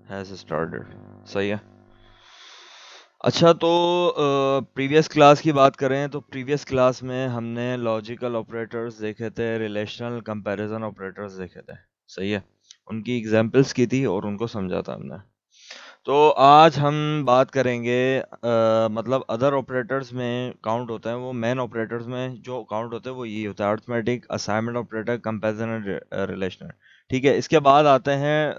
Has started. सही है। अच्छा तो प्रीवियस क्लास की बात करें तो प्रीवियस क्लास में हमने लॉजिकल ऑपरेटर्स देखे थे, रिलेशनल कंपैरिजन ऑपरेटर्स देखे थे। सही है। उनकी एग्जांपल्स की थी और उनको समझा था हमने। तो आज हम बात करेंगे मतलब अदर ऑपरेटर्स में काउंट होते हैं वो मेन ऑपरेटर्स में जो काउंट होते हैं वो ये होता है arithmetic, assignment operator, comparison, relational. ठीक है। इसके बाद आते हैं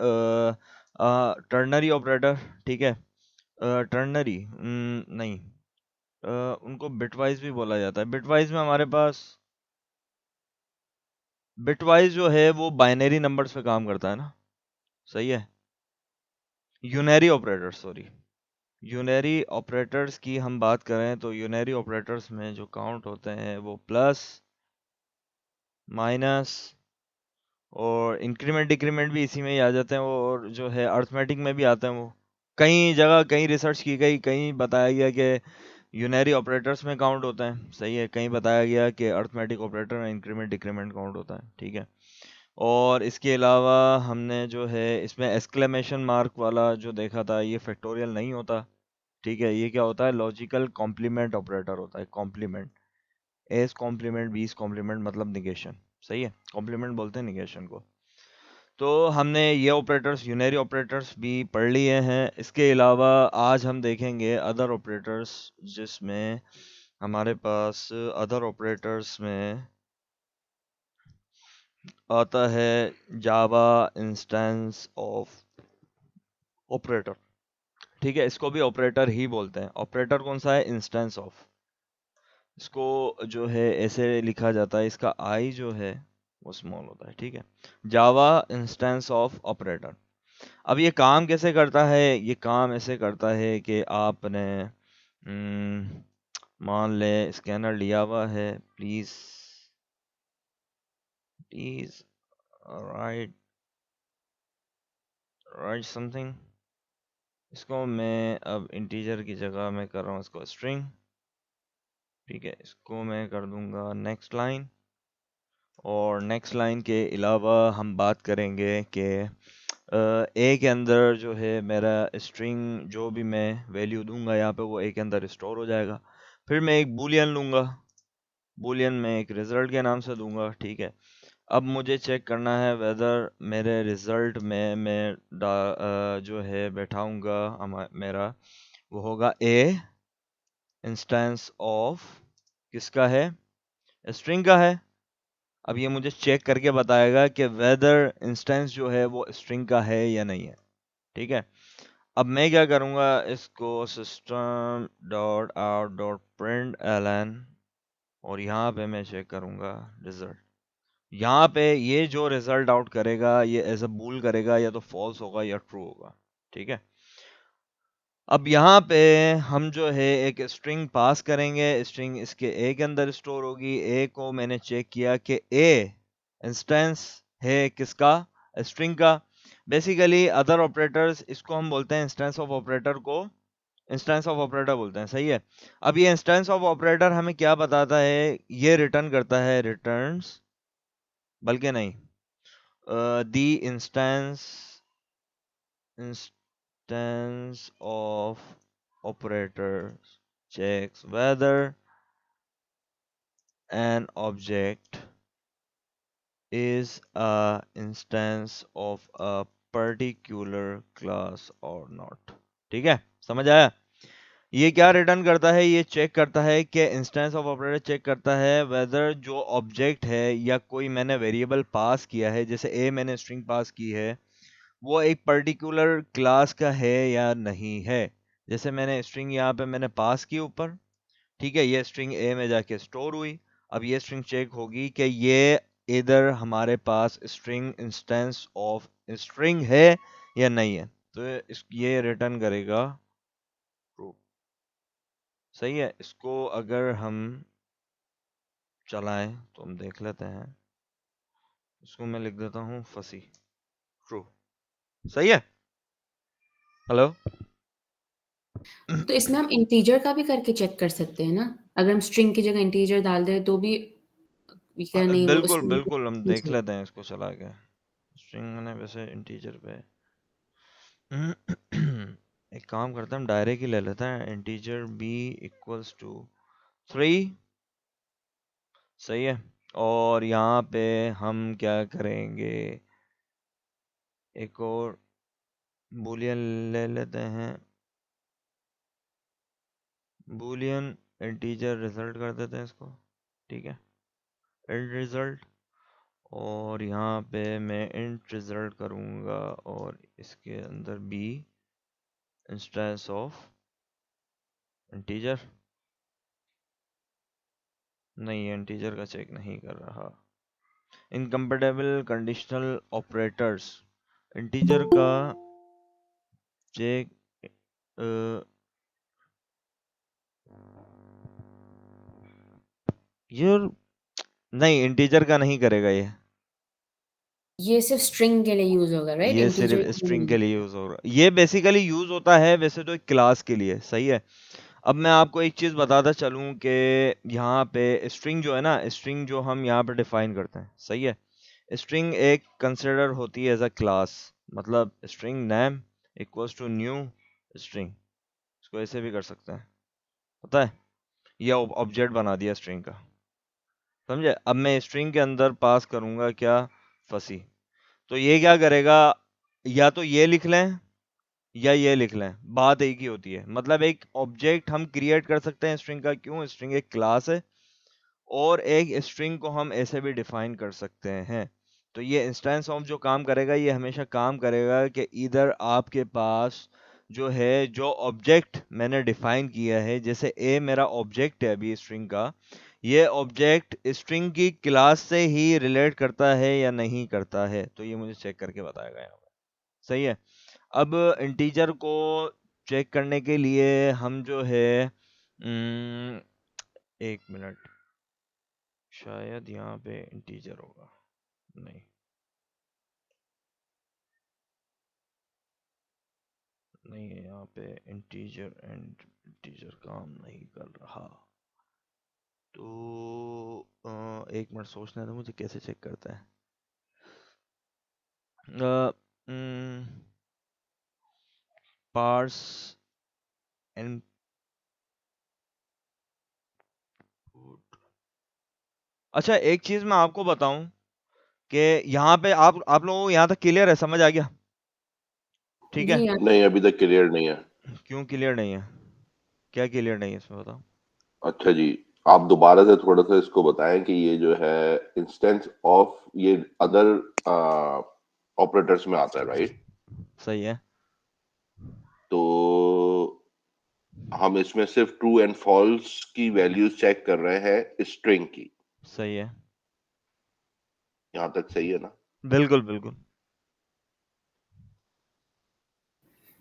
टर्नरी ऑपरेटर। ठीक है। टर्नरी नहीं, उनको बिटवाइज भी बोला जाता है। बिटवाइज में हमारे पास बिटवाइज जो है वो बाइनरी नंबर्स पे काम करता है ना। सही है। Unary operator, sorry, unary operators की हम बात करें तो यूनरी ऑपरेटर्स में जो काउंट होते हैं वो प्लस, माइनस और इंक्रीमेंट डिक्रीमेंट भी इसी में ही आ जाते हैं वो, और जो है अर्थमेटिक में भी आते हैं वो। कई जगह कई रिसर्च की गई, कहीं बताया गया कि यूनरी ऑपरेटर्स में काउंट होता है। सही है। कहीं बताया गया कि अर्थमेटिक ऑपरेटर में इंक्रीमेंट डिक्रीमेंट काउंट होता है। ठीक है। और इसके अलावा हमने जो है इसमें एक्सक्लेमेशन मार्क वाला जो देखा था, ये फैक्टोरियल नहीं होता। ठीक है। ये क्या होता है? लॉजिकल कॉम्प्लीमेंट ऑपरेटर होता है। कॉम्प्लीमेंट, एस कॉम्प्लीमेंट, बीस कॉम्प्लीमेंट मतलब निगेशन। सही है। कॉम्प्लीमेंट बोलते हैं निगेशन को। तो हमने ये ऑपरेटर्स, यूनरी ऑपरेटर्स भी पढ़ लिए हैं। इसके अलावा आज हम देखेंगे अदर ऑपरेटर्स, जिसमें हमारे पास अदर ऑपरेटर्स में आता है जावा इंस्टेंस ऑफ ऑपरेटर। ठीक है। इसको भी ऑपरेटर ही बोलते हैं। ऑपरेटर कौन सा है? Instance of. इसको जो है ऐसे लिखा जाता है, इसका आई जो है वो स्मॉल होता है। ठीक है। जावा इंस्टेंस ऑफ ऑपरेटर। अब ये काम कैसे करता है? ये काम ऐसे करता है कि आपने मान ले स्कैनर लिया हुआ है। Please please right right something. इसको मैं अब इंटीजर की जगह मैं कर रहा हूँ इसको स्ट्रिंग। ठीक है। इसको मैं कर दूंगा नेक्स्ट लाइन। और नेक्स्ट लाइन के अलावा हम बात करेंगे कि ए के अंदर जो है मेरा स्ट्रिंग जो भी मैं वैल्यू दूंगा यहाँ पे वो ए के अंदर स्टोर हो जाएगा। फिर मैं एक बूलियन लूंगा। बूलियन में एक रिजल्ट के नाम से दूंगा। ठीक है। अब मुझे चेक करना है वेदर मेरे रिजल्ट में मैं जो है बैठाऊंगा मेरा वो होगा ए इंस्टेंस ऑफ किसका है? स्ट्रिंग का है। अब ये मुझे चेक करके बताएगा कि वेदर इंस्टेंस जो है वो स्ट्रिंग का है या नहीं है। ठीक है। अब मैं क्या करूंगा, इसको system dot out dot println, और यहाँ पे मैं चेक करूंगा रिजल्ट। यहाँ पे ये जो रिजल्ट आउट करेगा ये एज अ बूल करेगा, या तो फॉल्स होगा या ट्रू होगा। ठीक है। अब यहाँ पे हम जो है एक स्ट्रिंग पास करेंगे। स्ट्रिंग इसके ए के अंदर स्टोर होगी। ए को मैंने चेक किया कि ए इंस्टेंस है किसका? स्ट्रिंग का। बेसिकली अदर ऑपरेटर्स, इसको हम बोलते हैं इंस्टेंस ऑफ ऑपरेटर को इंस्टेंस ऑफ ऑपरेटर बोलते हैं। सही है। अब ये इंस्टेंस ऑफ ऑपरेटर हमें क्या बताता है? ये रिटर्न करता है रिटर्न्स, बल्कि नहीं, दी instance of operators checks whether an object is a instance of a particular class or not। ठीक है। समझ आया? ये क्या रिटर्न करता है? ये चेक करता है कि इंस्टेंस ऑफ ऑपरेटर चेक करता है वेदर जो ऑब्जेक्ट है या कोई मैंने वेरिएबल पास किया है, जैसे ए मैंने स्ट्रिंग पास की है, वो एक पर्टिकुलर क्लास का है या नहीं है। जैसे मैंने स्ट्रिंग यहाँ पे मैंने पास की ऊपर। ठीक है। ये स्ट्रिंग ए में जाके स्टोर हुई। अब ये स्ट्रिंग चेक होगी कि ये इधर हमारे पास स्ट्रिंग इंस्टेंस ऑफ स्ट्रिंग है या नहीं है। तो ये रिटर्न करेगा ट्रू। सही है। इसको अगर हम चलाएं तो हम देख लेते हैं। इसको मैं लिख देता हूँ फंसी, ट्रू। सही है। हेलो। तो इसमें हम इंटीजर का भी करके चेक कर सकते हैं ना? अगर हम स्ट्रिंग की जगह इंटीजर डाल दें तो भी क्या नहीं वो बिल्कुल उसमें बिल्कुल, हम देख लेते हैं इसको चला के। स्ट्रिंग मैंने वैसे इंटीजर पे एक काम करते हैं, हम डायरेक्ट ही ले लेते हैं, इंटीजर b इक्वल्स टू 3। सही है। और यहाँ पे हम क्या करेंगे, एक और बूलियन ले लेते हैं, बूलियन इंटीजर रिजल्ट कर देते हैं इसको। ठीक है, इंट रिजल्ट। और यहाँ पे मैं इंट रिजल्ट करूँगा और इसके अंदर b इंस्टेंस ऑफ इंटीजर। नहीं, इंटीजर का चेक नहीं कर रहा। इनकम्पेटेबल कंडीशनल ऑपरेटर्स, इंटीजर का चेक ये नहीं, इंटीजर का नहीं करेगा ये सिर्फ स्ट्रिंग के लिए यूज होगा, राइट? ये इंटीजर सिर्फ के लिए स्ट्रिंग नहीं। के लिए यूज होगा। ये बेसिकली यूज होता है वैसे तो एक क्लास के लिए। सही है। अब मैं आपको एक चीज बताता चलूं कि यहाँ पे स्ट्रिंग जो है ना, स्ट्रिंग जो हम यहाँ पे डिफाइन करते हैं, सही है, स्ट्रिंग एक कंसिडर होती है एज अ क्लास। मतलब string name equals to new string, इसको ऐसे भी कर सकते हैं, पता है, ये ऑब्जेक्ट बना दिया स्ट्रिंग का। समझे? अब मैं स्ट्रिंग के अंदर पास करूंगा क्या, फंसी। तो ये क्या करेगा, या तो ये लिख लें या ये लिख लें, बात एक ही होती है। मतलब एक ऑब्जेक्ट हम क्रिएट कर सकते हैं स्ट्रिंग का, क्यों, स्ट्रिंग एक क्लास है। और एक स्ट्रिंग को हम ऐसे भी डिफाइन कर सकते हैं। तो ये इंस्टेंस ऑफ जो काम करेगा, ये हमेशा काम करेगा कि इधर आपके पास जो है, जो ऑब्जेक्ट मैंने डिफाइन किया है, जैसे ए मेरा ऑब्जेक्ट है अभी स्ट्रिंग का, ये ऑब्जेक्ट स्ट्रिंग की क्लास से ही रिलेट करता है या नहीं करता है, तो ये मुझे चेक करके बताएगा यहाँ पे। सही है। अब इंटीजर को चेक करने के लिए हम जो है, एक मिनट, शायद यहाँ पे इंटीजर होगा, नहीं, नहीं है यहाँ पे इंटीजर, एंड इंटीजर काम नहीं कर रहा। तो एक मिनट सोचने दो मुझे, कैसे चेक करता है। Parse input. अच्छा, एक चीज मैं आपको बताऊं कि यहाँ पे आप लोगों को यहाँ तक क्लियर है, समझ आ गया? ठीक है। जी हाँ। नहीं, अभी तक क्लियर नहीं है। क्यों क्लियर नहीं है, क्या क्लियर नहीं है इसमें, बताओ। अच्छा जी, आप दोबारा से थोड़ा सा इसको बताएं कि ये जो है इंस्टेंस ऑफ ये अदर ऑपरेटर्स में आता है, राइट? सही है। तो हम इसमें सिर्फ ट्रू एंड फॉल्स की वैल्यूज चेक कर रहे हैं स्ट्रिंग की। सही है। यहाँ तक सही है ना? बिल्कुल बिल्कुल।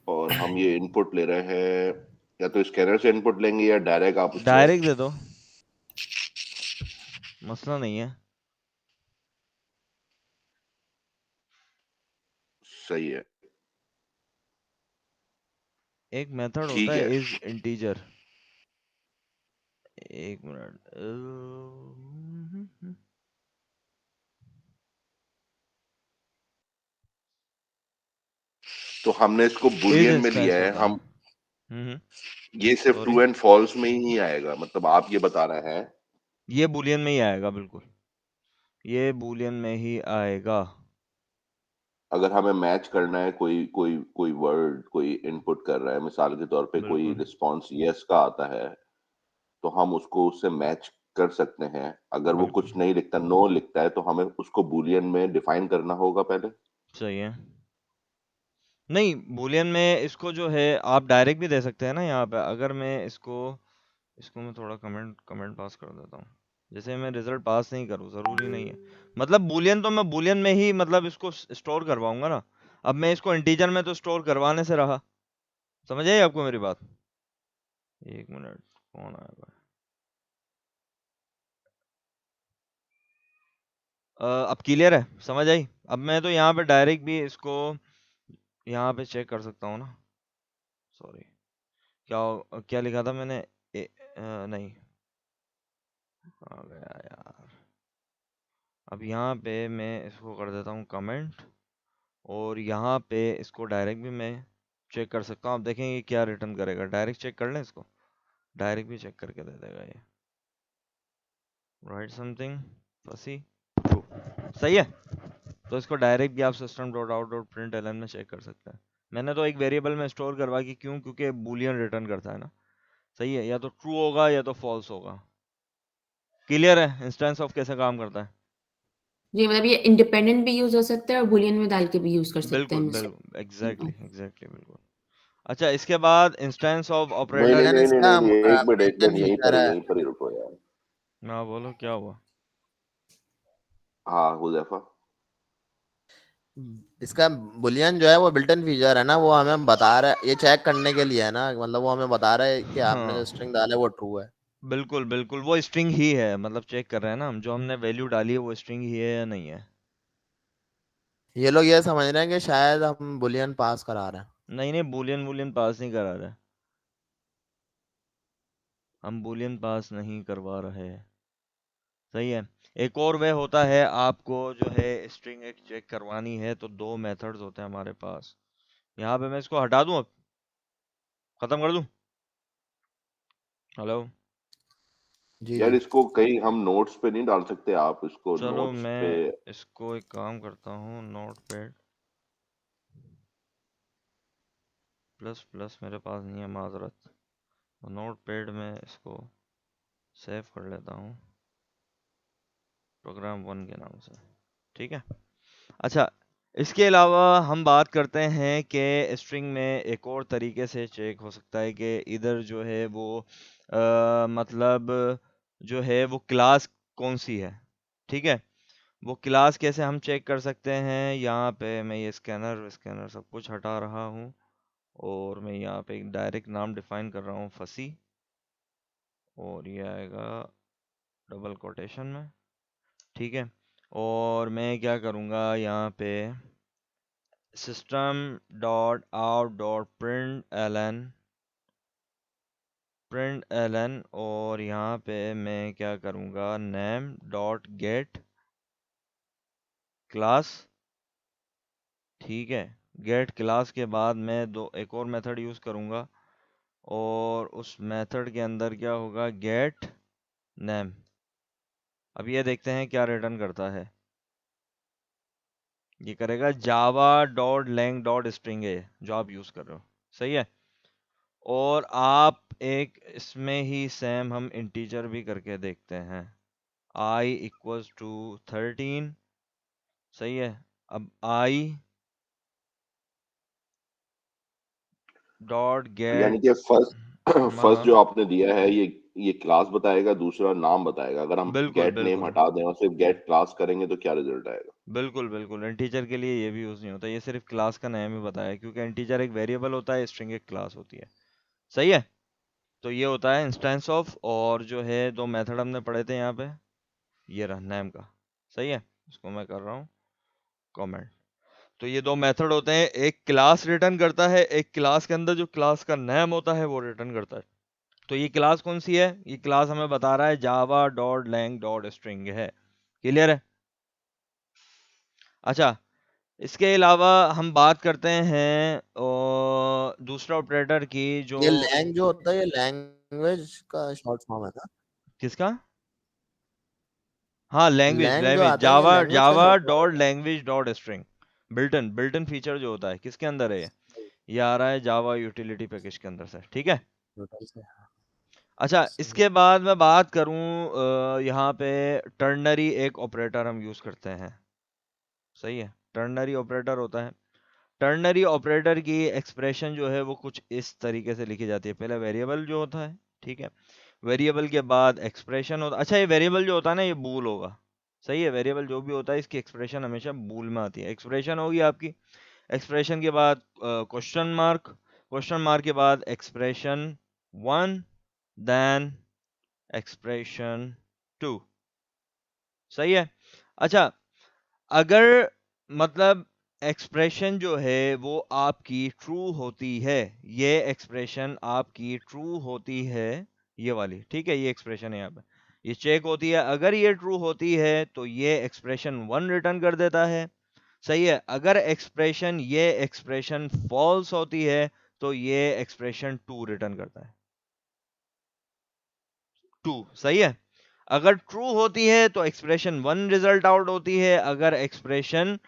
और हम ये इनपुट ले रहे हैं, या तो स्कैनर से इनपुट लेंगे या डायरेक्ट आप उससे। डायरेक्ट दे दो, मसला नहीं है। सही है। एक मेथड होता ठीक है, है इज इंटीजर। एक मिनट, तो हमने इसको इज बुलियन में लिया इंस्टेंस है। होता है। हम हम्म। ये सिर्फ सॉरी, ट्रू एंड फॉल्स में ही आएगा, मतलब आप ये बता रहे हैं। ये बूलियन में ही आएगा, बिल्कुल, ये बूलियन में ही आएगा। अगर हमें मैच करना है, कोई कोई कोई वर्ड कोई इनपुट कर रहा है, मिसाल के तौर पे कोई बिल्कुल रिस्पांस यस का आता है, तो हम उसको उससे मैच कर सकते हैं। अगर वो बिल्कुल। कुछ नहीं लिखता, नो लिखता है, तो हमें उसको बूलियन में डिफाइन करना होगा पहले। सही है। नहीं, बूलियन में इसको जो है आप डायरेक्ट भी दे सकते हैं ना। यहाँ पे अगर मैं इसको इसको मैं थोड़ा कमेंट कमेंट पास कर देता हूँ, जैसे मैं रिजल्ट पास नहीं करूँ, ज़रूरी नहीं है। मतलब बूलियन तो मैं बूलियन में ही मतलब इसको स्टोर करवाऊंगा ना। अब मैं इसको इंटीजर में तो स्टोर करवाने से रहा। समझ आई आपको मेरी बात? एक मिनट, कौन आया भाई? अब क्लियर है, समझ आई? अब मैं तो यहाँ पे डायरेक्ट भी इसको यहाँ पे चेक कर सकता हूँ ना। सॉरी, क्या क्या लिखा था मैंने, नहीं, आ गया यार। अब यहाँ पे मैं इसको कर देता हूँ कमेंट, और यहाँ पे इसको डायरेक्ट भी मैं चेक कर सकता हूँ। आप देखेंगे क्या रिटर्न करेगा। डायरेक्ट चेक कर लें इसको, डायरेक्ट भी चेक करके दे देगा ये। राइट समथिंग फसी ट्रू, सही है। तो इसको डायरेक्ट भी आप system dot out dot print L में चेक कर सकते हैं। मैंने तो एक वेरिएबल में स्टोर करवा के, क्यों, क्योंकि बूलियन रिटर्न करता है ना, सही है, या तो ट्रू होगा या तो फॉल्स होगा। क्लियर है इंस्टेंस ऑफ कैसे काम करता है? जी, मतलब ये इंडिपेंडेंट भी यूज हो सकता है और बूलियन में डाल के भी यूज कर सकते हैं बिल्कुल हम इसे। बिल्कुल, एग्जैक्टली बिल्कुल। अच्छा, इसके बाद इंस्टेंस ऑफ नहीं नहीं ऑपरेटर। लेकिन नहीं नहीं इसका नहीं, एक मिनट एक बिल्ट इन मिनट, फीचर है। यहीं पर ही रुको यार। ना बोलो क्या हुआ। हाँ हुजैफा। इसका बुलियन जो है वो बिल्ट इन फीचर है ना, वो हमें बता रहा है, ये चेक करने के लिए है ना, मतलब वो हमें बता रहा है कि आपने जो हाँ स्ट्रिंग डाला है वो ट्रू है। बिल्कुल बिल्कुल, वो स्ट्रिंग ही है, मतलब चेक कर रहे हैं ना हम, जो हमने वैल्यू डाली है वो स्ट्रिंग ही है या नहीं है। ये लोग ये समझ रहे हैं कि शायद हम बुलियन पास करा रहे हैं। नहीं नहीं, बूलियन बूलियन पास नहीं करा रहे, हम बूलियन पास नहीं करवा रहे। सही है। एक और वे होता है, आपको जो है स्ट्रिंग एक चेक करवानी है तो दो मेथड्स होते हैं हमारे पास। यहाँ पे मैं इसको हटा दूं, अब खत्म कर दूं। हेलो। जी यार जी। इसको कहीं हम नोट्स पे नहीं डाल सकते? आप इसको चलो नोट्स पे। मैं इसको एक काम करता हूँ, नोट पैड प्लस प्लस मेरे पास नहीं है, माजरत। नोट पैड में इसको सेव कर लेता हूँ प्रोग्राम 1 के नाम से, ठीक है। अच्छा, इसके अलावा हम बात करते हैं कि स्ट्रिंग में एक और तरीके से चेक हो सकता है कि इधर जो है वो मतलब जो है वो क्लास कौन सी है, ठीक है। वो क्लास कैसे हम चेक कर सकते हैं, यहाँ पे मैं ये स्कैनर स्कैनर सब कुछ हटा रहा हूँ और मैं यहाँ पे एक डायरेक्ट नाम डिफाइन कर रहा हूँ, फसी, और ये आएगा डबल कोटेशन में, ठीक है। और मैं क्या करूँगा यहाँ पे system dot out dot println, और यहाँ पे मैं क्या करूँगा, नेम डॉट गेट क्लास, ठीक है। गेट क्लास के बाद मैं एक और मेथड यूज़ करूँगा और उस मेथड के अंदर क्या होगा, गेट नेम। अब ये देखते हैं क्या रिटर्न करता है। ये करेगा Java dot lang dot string है जो आप यूज़ कर रहे हो, सही है। और आप एक इसमें ही सेम हम इंटीजर भी करके देखते हैं, i इक्वल्स टू 13, सही है। अब i डॉट यानी गेट, कि फर्स्ट फर्स्ट हाँ जो आपने दिया है ये क्लास बताएगा, दूसरा नाम बताएगा। अगर हम बिल्कुल गेट नेम बिल्कुल हटा दें और सिर्फ गेट क्लास करेंगे तो क्या रिजल्ट आएगा? बिल्कुल बिल्कुल, इंटीजर के लिए ये भी यूज़ नहीं होता, ये सिर्फ क्लास का नाम ही बताया, क्योंकि इंटीजर एक वेरिएबल होता है, स्ट्रिंग एक क्लास होती है, सही है। तो ये होता है इंस्टेंस ऑफ, और जो है दो मेथड हमने पढ़े थे यहाँ पे, ये रहा नेम का, सही है। इसको मैं कर रहा हूँ कमेंट। तो ये दो मेथड होते हैं, एक क्लास रिटर्न करता है, एक क्लास के अंदर जो क्लास का नेम होता है वो रिटर्न करता है। तो ये क्लास कौन सी है, ये क्लास हमें बता रहा है Java dot lang dot string है। क्लियर है। अच्छा, इसके अलावा हम बात करते हैं दूसरा ऑपरेटर की, जो ये लैंग जो होता है ये लैंग्वेज का शॉर्ट फॉर्म है ना। किसका, हाँ लैंग्वेज, लैंग जो लैंग्वेज आता है ये जावा लैंग्वेज का Java short form dot language dot string. Built in feature जो होता है किसके अंदर है है। ये आ रहा है जावा यूटिलिटी पैकेज के अंदर से, ठीक है। टोटल से अच्छा, सही। इसके बाद मैं बात करूं, यहाँ पे टर्नरी एक ऑपरेटर हम यूज करते हैं, सही है। टर्नरी ऑपरेटर होता है, टर्नरी ऑपरेटर की एक्सप्रेशन जो है वो कुछ इस तरीके से लिखी जाती है, पहले वेरिएबल जो होता है, ठीक है। वेरिएबल के बाद एक्सप्रेशन होता, अच्छा ये वेरिएबल जो होता है ना ये बूल होगा, सही है। वेरिएबल जो भी होता है इसकी एक्सप्रेशन हमेशा बूल में आती है। एक्सप्रेशन होगी आपकी, एक्सप्रेशन के बाद क्वेश्चन मार्क के बाद एक्सप्रेशन 1, देन एक्सप्रेशन 2, सही है। अच्छा, अगर मतलब एक्सप्रेशन जो है वो आपकी ट्रू होती है, ये एक्सप्रेशन आपकी ट्रू होती है, ये वाली, ठीक है, ये एक्सप्रेशन है यहाँ पे, ये चेक होती है। अगर ये ट्रू होती है तो ये एक्सप्रेशन 1 रिटर्न कर देता है, सही है। अगर ये एक्सप्रेशन फॉल्स होती है तो ये एक्सप्रेशन 2 रिटर्न करता है। 2 सही है। अगर ट्रू होती है तो एक्सप्रेशन 1 रिजल्ट आउट होती है, अगर एक्सप्रेशन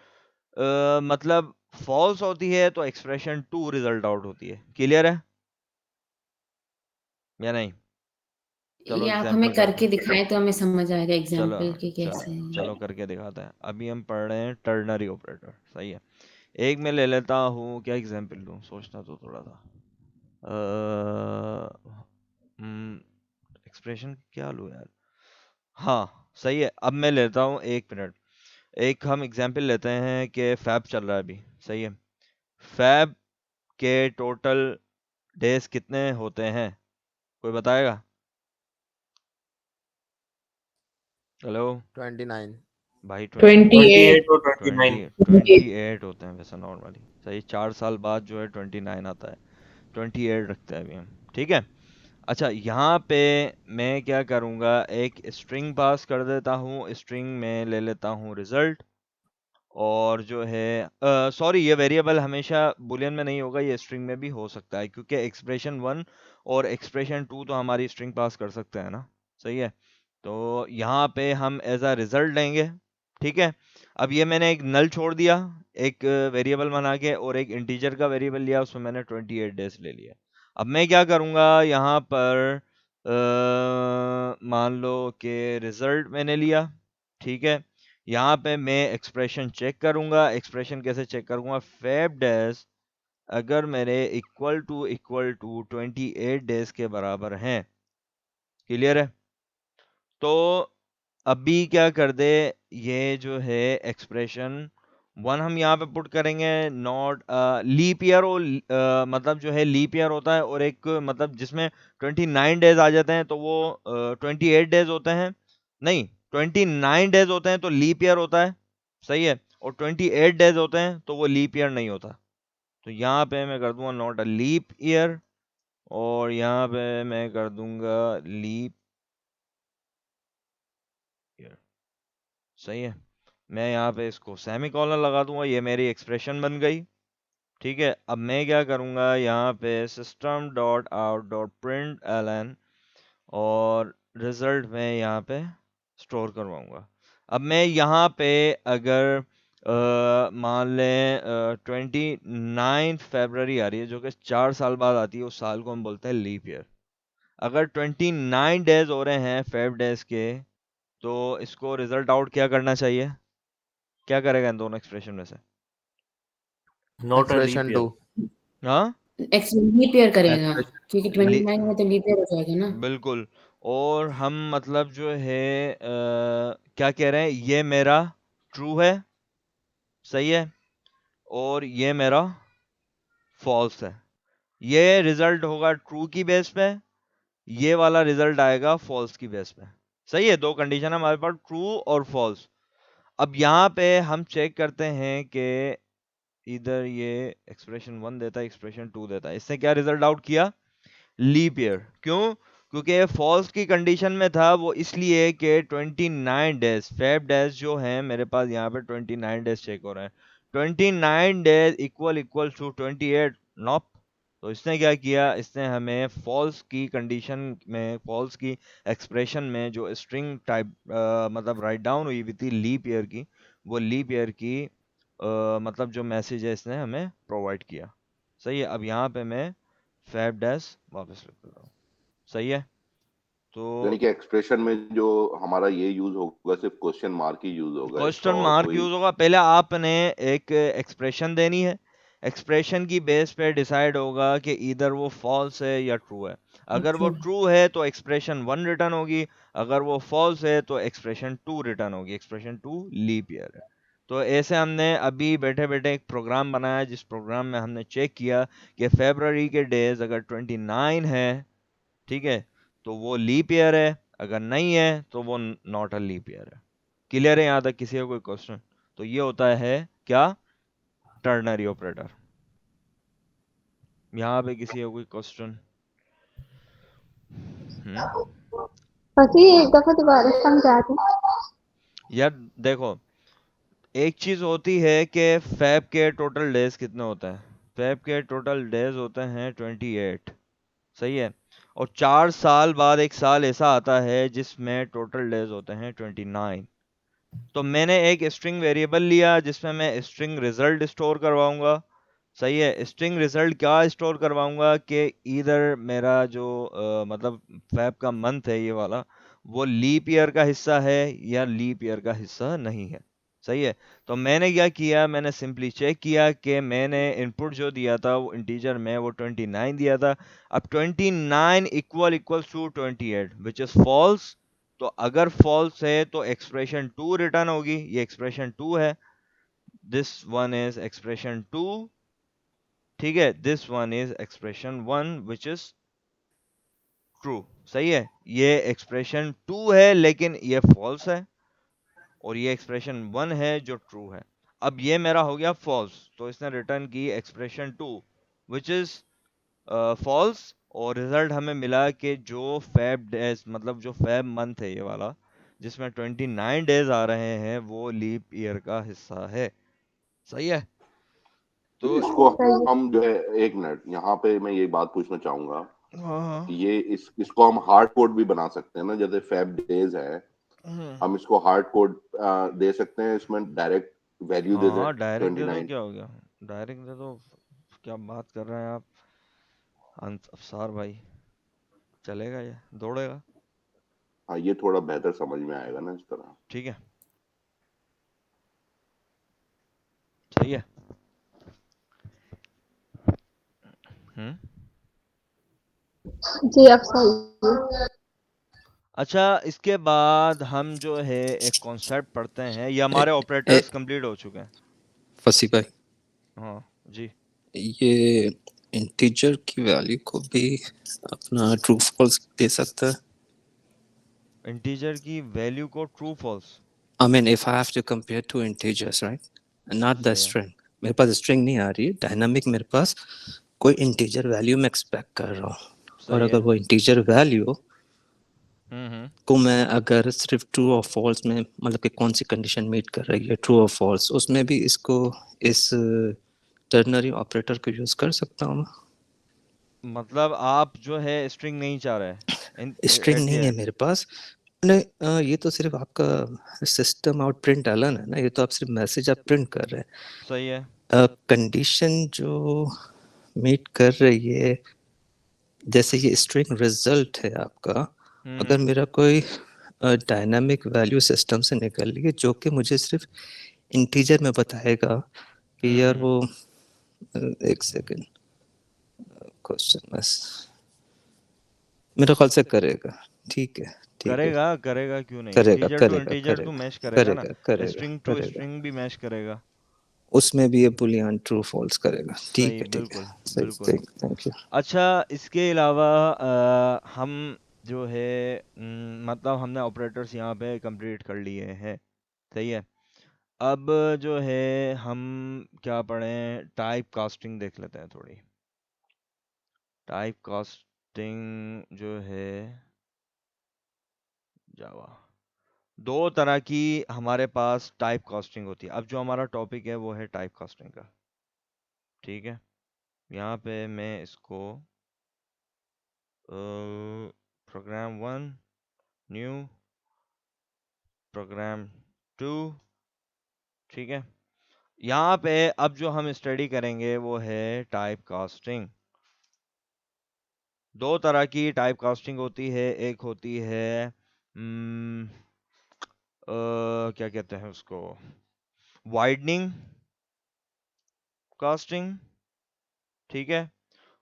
मतलब फॉल्स होती है तो एक्सप्रेशन 2 रिजल्ट आउट होती है। क्लियर है या नहीं? चलो ये आप एग्जांपल हमें करते करके हैं। दिखाएं तो हमें समझ आएगा चलो एग्जाम्पल के चलो कैसे है। चलो करके दिखाते हैं। अभी हम पढ़ रहे हैं टर्नरी ऑपरेटर, सही है। एक मैं ले लेता हूँ, क्या एग्जांपल दूँ, सोचना तो थोड़ा था। एक्सप्रेशन क्या लूँ यार। हाँ सही है, अब मैं लेता हूँ, 1 मिनट। एक हम एग्जांपल लेते हैं कि फैब चल रहा है अभी, सही है। फैब के टोटल डेज कितने होते हैं, कोई बताएगा? हेलो 29। भाई 28 28 और 29। 28 होते हैं वैसे नॉर्मली, सही। 4 साल बाद जो है 29 आता है, 28 रखते हैं अभी हम, ठीक है। अच्छा यहाँ पे मैं क्या करूँगा, एक स्ट्रिंग पास कर देता हूँ, स्ट्रिंग में ले लेता हूँ रिजल्ट, और जो है सॉरी, ये वेरिएबल हमेशा बुलियन में नहीं होगा, ये स्ट्रिंग में भी हो सकता है, क्योंकि एक्सप्रेशन 1 और एक्सप्रेशन 2 तो हमारी स्ट्रिंग पास कर सकते हैं ना, सही है। तो यहाँ पे हम एज अ रिजल्ट लेंगे, ठीक है। अब ये मैंने एक नल छोड़ दिया, एक वेरिएबल बना के, और एक इंटीजर का वेरिएबल लिया, उसमें मैंने 28 डेज ले लिया। अब मैं क्या करूँगा यहाँ पर, मान लो कि रिजल्ट मैंने लिया, ठीक है। यहाँ पे मैं एक्सप्रेशन चेक करूंगा। एक्सप्रेशन कैसे चेक करूंगा, फैब डेज अगर मेरे इक्वल टू 28 डेज के बराबर हैं, क्लियर है। तो अभी क्या कर दे, ये जो है एक्सप्रेशन 1 हम यहाँ पे पुट करेंगे, नॉट लीप ईयर, और मतलब जो है लीप ईयर होता है, और एक मतलब जिसमें 29 डेज आ जाते हैं तो वो 28 डेज होते हैं, नहीं 29 डेज होते हैं तो लीप ईयर होता है, सही है। और 28 डेज होते हैं तो वो लीप ईयर नहीं होता। तो यहाँ पे मैं कर दूंगा नॉट अ लीप ईयर, और यहाँ पे मैं कर दूंगा लीप ईयर, सही है। मैं यहाँ पे इसको सेमीकोलन लगा दूंगा, ये मेरी एक्सप्रेशन बन गई, ठीक है। अब मैं क्या करूँगा, यहाँ पे system dot out dot println, और रिजल्ट में यहाँ पे स्टोर करवाऊंगा। अब मैं यहाँ पे अगर मान लें 29 फरवरी आ रही है, जो कि 4 साल बाद आती है, उस साल को हम बोलते हैं लीप ईयर। अगर 29 डेज हो रहे हैं फैब डेज के, तो इसको रिजल्ट आउट क्या करना चाहिए, क्या करेगा इन दोनों एक्सप्रेशन में से? Not a leap expression 2। Year. हाँ लीप ईयर करेगा, एक्सप्रेशन क्योंकि ली, 29 में तो लीप ईयर हो जाएगा ना। बिल्कुल। और हम मतलब जो है क्या कह रहे हैं, ये मेरा ट्रू है, सही है, और ये मेरा फॉल्स है। ये रिजल्ट होगा ट्रू की बेस पे, ये वाला रिजल्ट आएगा फॉल्स की बेस पे, सही है। दो कंडीशन है हमारे पास, ट्रू और फॉल्स। अब यहाँ पे हम चेक करते हैं कि इधर ये एक्सप्रेशन 1 देता है, एक्सप्रेशन 2 देता है, इसने क्या रिजल्ट आउट किया, लीप ईयर। क्यों? क्योंकि ये फॉल्स की कंडीशन में था, वो इसलिए कि 29 डेज फैब डेज जो हैं मेरे पास यहाँ पे 29 डेज चेक हो रहे हैं, 29 days equal equal to 28 nope. तो इसने क्या किया, इसने हमें फॉल्स की कंडीशन में, फॉल्स की एक्सप्रेशन में जो स्ट्रिंग टाइप मतलब राइट डाउन हुई थी लीप ईयर की, वो लीप ईयर की मतलब जो मैसेज है इसने हमें प्रोवाइड किया, सही है। अब यहाँ पे मैं फैब डैश वापस लिख देता हूँ, सही है। यानी तो कि एक्सप्रेशन में जो हमारा ये यूज होगा सिर्फ क्वेश्चन मार्क ही यूज होगा, इसका क्वेश्चन और मार्क कोई। यूज होगा, पहले आपने एक एक्सप्रेशन देनी है, एक्सप्रेशन की बेस पे डिसाइड होगा कि इधर वो फॉल्स है या ट्रू है। अगर वो ट्रू है तो एक्सप्रेशन 1 रिटर्न होगी, अगर वो फॉल्स है तो एक्सप्रेशन 2 रिटर्न होगी, एक्सप्रेशन 2 लीप ईयर है। तो ऐसे हमने अभी बैठे बैठे एक प्रोग्राम बनाया, जिस प्रोग्राम में हमने चेक किया कि फरवरी के डेज अगर 29 है, ठीक है, तो वो लीप ईयर है, अगर नहीं है तो वो नॉट अ लीप ईयर है। क्लियर है यहाँ तक? किसी का कोई क्वेश्चन? तो ये होता है क्या, टर्नरी ऑपरेटर। यहाँ पे किसी का कोई क्वेश्चन? बाकी एक दफा दोबारा समझा दो। यार देखो, एक चीज होती है कि फैब के टोटल डेज कितने होते हैं, फेब के टोटल डेज होते हैं 28, सही है। और 4 साल बाद एक साल ऐसा आता है जिसमें टोटल डेज होते हैं 29। तो मैंने एक स्ट्रिंग वेरिएबल लिया जिसमें मैं स्ट्रिंग रिजल्ट स्टोर करवाऊंगा, सही है। स्ट्रिंग रिजल्ट क्या स्टोर करवाऊंगा कि इधर मेरा जो मतलब फैब का मंथ है ये वाला, वो लीप ईयर का हिस्सा है या लीप ईयर का हिस्सा नहीं है, सही है। तो मैंने क्या किया, मैंने सिंपली चेक किया कि मैंने इनपुट जो दिया था वो इंटीजर में वो 29 दिया था। अब 29 equals to 28 which is false. तो अगर फॉल्स है तो एक्सप्रेशन 2 रिटर्न होगी, ये एक्सप्रेशन 2 है, दिस वन इज एक्सप्रेशन 2, ठीक है। This one is expression 1 which is true, सही है। ये एक्सप्रेशन 2 है लेकिन ये फॉल्स है, और ये एक्सप्रेशन 1 है जो ट्रू है। अब ये मेरा हो गया फॉल्स, तो इसने रिटर्न की एक्सप्रेशन 2 विच इज फॉल्स, और रिजल्ट हमें मिला कि जो फैब डेज मतलब जो फैब मंथ है ये वाला जिसमें 29 डेज आ रहे हैं वो लीप ईयर का हिस्सा है, सही है। तो तो इसको सही है। हम जो है, एक मिनट यहाँ पे मैं ये बात पूछना चाहूंगा, हाँ, ये इसको हम हार्ड कोड भी बना सकते हैं ना, जैसे फैब डेज है, हम इसको हार्ड कोड दे सकते हैं, इसमें डायरेक्ट वैल्यू दे दे हाँ डायरेक्ट दे दो, 29। क्या हो गया, डायरेक्ट दे दो। क्या बात कर रहे हैं आप अफसार भाई, चलेगा, ये दौड़ेगा, हाँ, ये थोड़ा बेहतर समझ में आएगा ना इस तरह। ठीक है, सही है। हम्म। जी अब सही है। अच्छा, इसके बाद हम जो है एक कॉन्सेप्ट पढ़ते हैं, ये ए, हमारे ए, ऑपरेटर्स कंप्लीट हो चुके हैं। फसी भाई, हाँ जी। ये इंटीजर की वैल्यू को भी अपना ट्रू फॉल्स दे सकता है। इंटीजर की वैल्यू को true false, I mean, if I have to compare two integers, right? Not the सही है, string. मेरे पास स्ट्रिंग नहीं आ रही, डायनामिक मेरे पास कोई इंटीजर वैल्यू मैं एक्सपेक्ट कर रहा हूँ, और सही अगर है। वो इंटीजर वैल्यू हम्म। को मैं अगर सिर्फ ट्रू और फॉल्स में, मतलब कि कौन सी कंडीशन मीट कर रही है, ट्रू और फॉल्स, उसमें भी इसको इस टर्नरी ऑपरेटर को यूज कर सकता हूँ। मतलब आप जो है स्ट्रिंग नहीं चाह रहे स्ट्रिंग एट द नहीं है एंड, मेरे पास। नहीं, ये तो सिर्फ आपका सिस्टम आउट प्रिंट एलन है ना, ये तो आप सिर्फ मैसेज आप प्रिंट कर रहे सही है। हैं। कंडीशन जो मीट कर रही है, जैसे ये स्ट्रिंग रिजल्ट है आपका, अगर हम्म मेरा कोई डायनामिक वैल्यू सिस्टम से निकल रही है जो कि मुझे सिर्फ इंटीजर में बताएगा कि यार हम्म। वो एक सेकेंड, क्वेश्चन बस मेरा ख्याल से करेगा। ठीक है, ठीक है, करेगा करेगा, क्यों नहीं, करेगा इंटीजर टू करेगा इंटीजर टू करेगा मैच करेगा ना, करेगा करेगा स्ट्रिंग टू करेगा, स्ट्रिंग भी मैच करेगा। उसमें भी ये बुलियन ट्रू फॉल्स करेगा। ठीक सही, है, ठीक है, बिल्कुल सही बिल्कुल। सही, थैंक यू। अच्छा, इसके अलावा हम जो है मतलब हमने ऑपरेटर्स यहाँ पे कंप्लीट कर लिए हैं, सही है। अब जो है हम क्या पढ़ें, टाइप कास्टिंग देख लेते हैं थोड़ी। टाइप कास्टिंग जो है जावा, दो तरह की हमारे पास टाइप कास्टिंग होती है। अब जो हमारा टॉपिक है वो है टाइप कास्टिंग का, ठीक है। यहाँ पे मैं इसको प्रोग्राम 1 न्यू प्रोग्राम 2, ठीक है। यहाँ पे अब जो हम स्टडी करेंगे वो है टाइप कास्टिंग। दो तरह की टाइप कास्टिंग होती है, एक होती है क्या कहते हैं उसको, वाइडनिंग कास्टिंग, ठीक है।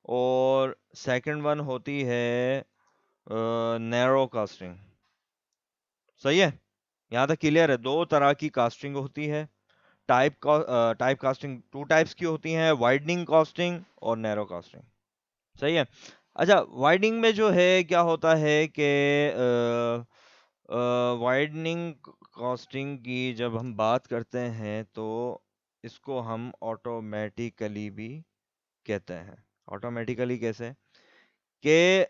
और सेकंड वन होती है नैरो कास्टिंग, सही है। यहाँ तक क्लियर है, दो तरह की कास्टिंग होती है। टाइप कास्टिंग टू टाइप्स की होती हैं, वाइडनिंग कास्टिंग और नैरो कास्टिंग, सही है। अच्छा, वाइडनिंग में जो है क्या होता है कि वाइडनिंग कास्टिंग की जब हम बात करते हैं तो इसको हम ऑटोमेटिकली भी कहते हैं। ऑटोमेटिकली कैसे, कि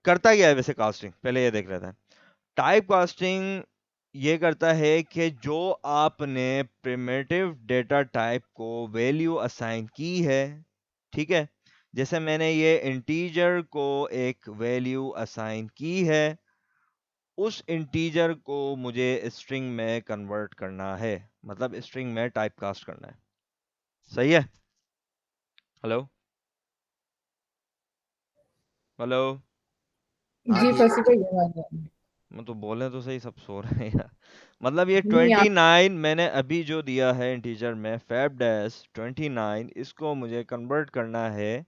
करता क्या है वैसे कास्टिंग, पहले ये देख लेते हैं। टाइप कास्टिंग ये करता है कि जो आपने प्रिमिटिव डेटा टाइप को वैल्यू असाइन की है, ठीक है। जैसे मैंने ये इंटीजर को एक वैल्यू असाइन की है, उस इंटीजर को मुझे स्ट्रिंग में कन्वर्ट करना है, मतलब स्ट्रिंग में टाइप कास्ट करना है। सही है? हेलो हेलो, हाँ जी ठीक है। फंसी कोई आवाज नहीं। मैं तो बोले तो सही, सब सो रहे हैं यार। मतलब ये नहीं आप 29 मैंने अभी जो दिया है इंटीजर में, फैब डैश 29, इसको मुझे कन्वर्ट करना है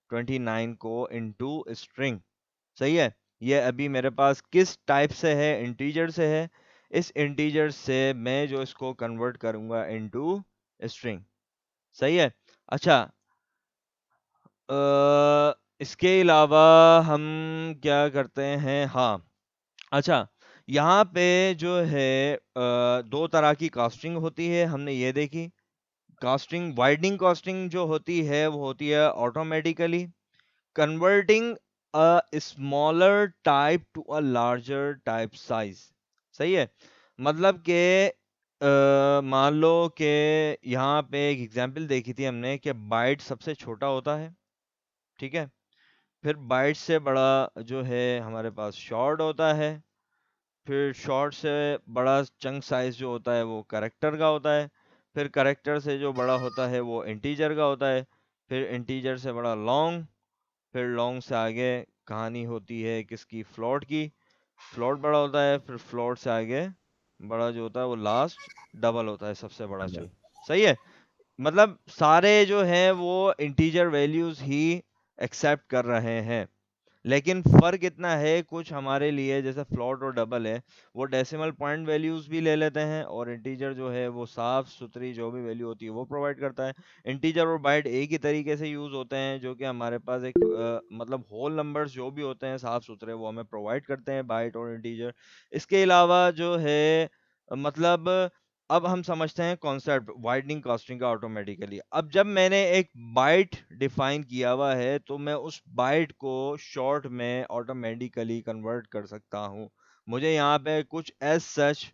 29 को इनटू स्ट्रिंग। सही है? ये अभी मेरे पास किस टाइप से है? इंटीजर से है। इस इंटीजर से मैं जो इसको कन्वर्ट करूंगा इनटू स्ट्रिंग। सही है? अच्छा, इसके अलावा हम क्या करते हैं? हाँ, अच्छा, यहाँ पे जो है दो तरह की कास्टिंग होती है, हमने ये देखी। कास्टिंग, वाइडनिंग कास्टिंग जो होती है वो होती है automatically converting a smaller type to a larger type size. सही है? मतलब कि मान लो कि यहाँ पे एक एग्जांपल देखी थी हमने कि बाइट सबसे छोटा होता है, ठीक है। फिर बाइट से बड़ा जो है हमारे पास शॉर्ट होता है। फिर शॉर्ट से बड़ा चंक साइज जो होता है वो करेक्टर का होता है। फिर करेक्टर से जो बड़ा होता है वो इंटीजर का होता है। फिर इंटीजर से बड़ा लॉन्ग। फिर लॉन्ग से आगे कहानी होती है किसकी? फ्लोट की। फ्लोट बड़ा होता है, फिर फ्लोट से आगे बड़ा जो होता है वो लास्ट डबल होता है, सबसे बड़ा चंक। सही है? मतलब सारे जो हैं वो इंटीजर वैल्यूज ही एक्सेप्ट कर रहे हैं, लेकिन फर्क इतना है कुछ हमारे लिए, जैसे फ्लोट और डबल है, वो डेसिमल पॉइंट वैल्यूज भी ले लेते हैं, और इंटीजर जो है वो साफ सुथरी जो भी वैल्यू होती है वो प्रोवाइड करता है। इंटीजर और बाइट एक ही तरीके से यूज होते हैं, जो कि हमारे पास एक मतलब होल नंबर्स जो भी होते हैं साफ सुथरे वो हमें प्रोवाइड करते हैं, बाइट और इंटीजर। इसके अलावा जो है मतलब अब हम समझते हैं कॉन्सेप्ट वाइडनिंग कास्टिंग का ऑटोमेटिकली। अब जब मैंने एक बाइट डिफाइन किया हुआ है तो मैं उस बाइट को शॉर्ट में ऑटोमेटिकली कन्वर्ट कर सकता हूं। मुझे यहाँ पे कुछ एज सच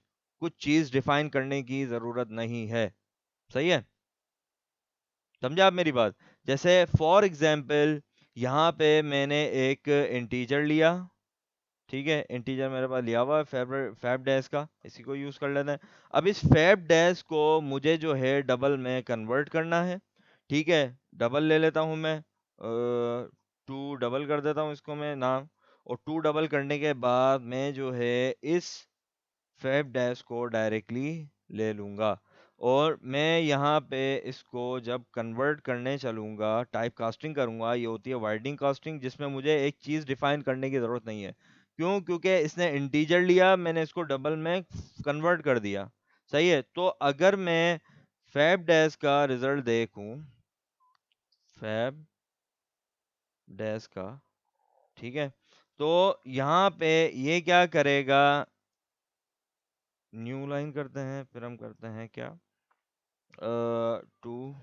कुछ चीज डिफाइन करने की जरूरत नहीं है। सही है? समझे आप मेरी बात? जैसे फॉर एग्जाम्पल यहाँ पे मैंने एक इंटीजर लिया, ठीक है। इंटीजर मेरे पास लिया हुआ है फैब डैश का, इसी को यूज कर लेते हैं। अब इस फैब डैश को मुझे जो है डबल में कन्वर्ट करना है, ठीक है। डबल ले लेता हूं मैं, टू डबल कर देता हूं इसको मैं नाम। और टू डबल करने के बाद मैं जो है इस फैब डैश को डायरेक्टली ले लूंगा, और मैं यहाँ पे इसको जब कन्वर्ट करने चलूंगा, टाइप कास्टिंग करूंगा, ये होती है वाइडनिंग कास्टिंग, जिसमें मुझे एक चीज डिफाइन करने की जरूरत नहीं है। क्यों? क्योंकि इसने इंटीजर लिया, मैंने इसको डबल में कन्वर्ट कर दिया। सही है? तो अगर मैं फैब डैश का रिजल्ट देखूं, फैब डैश का, ठीक है, तो यहाँ पे ये क्या करेगा? न्यू लाइन करते हैं, फिर हम करते हैं क्या, टू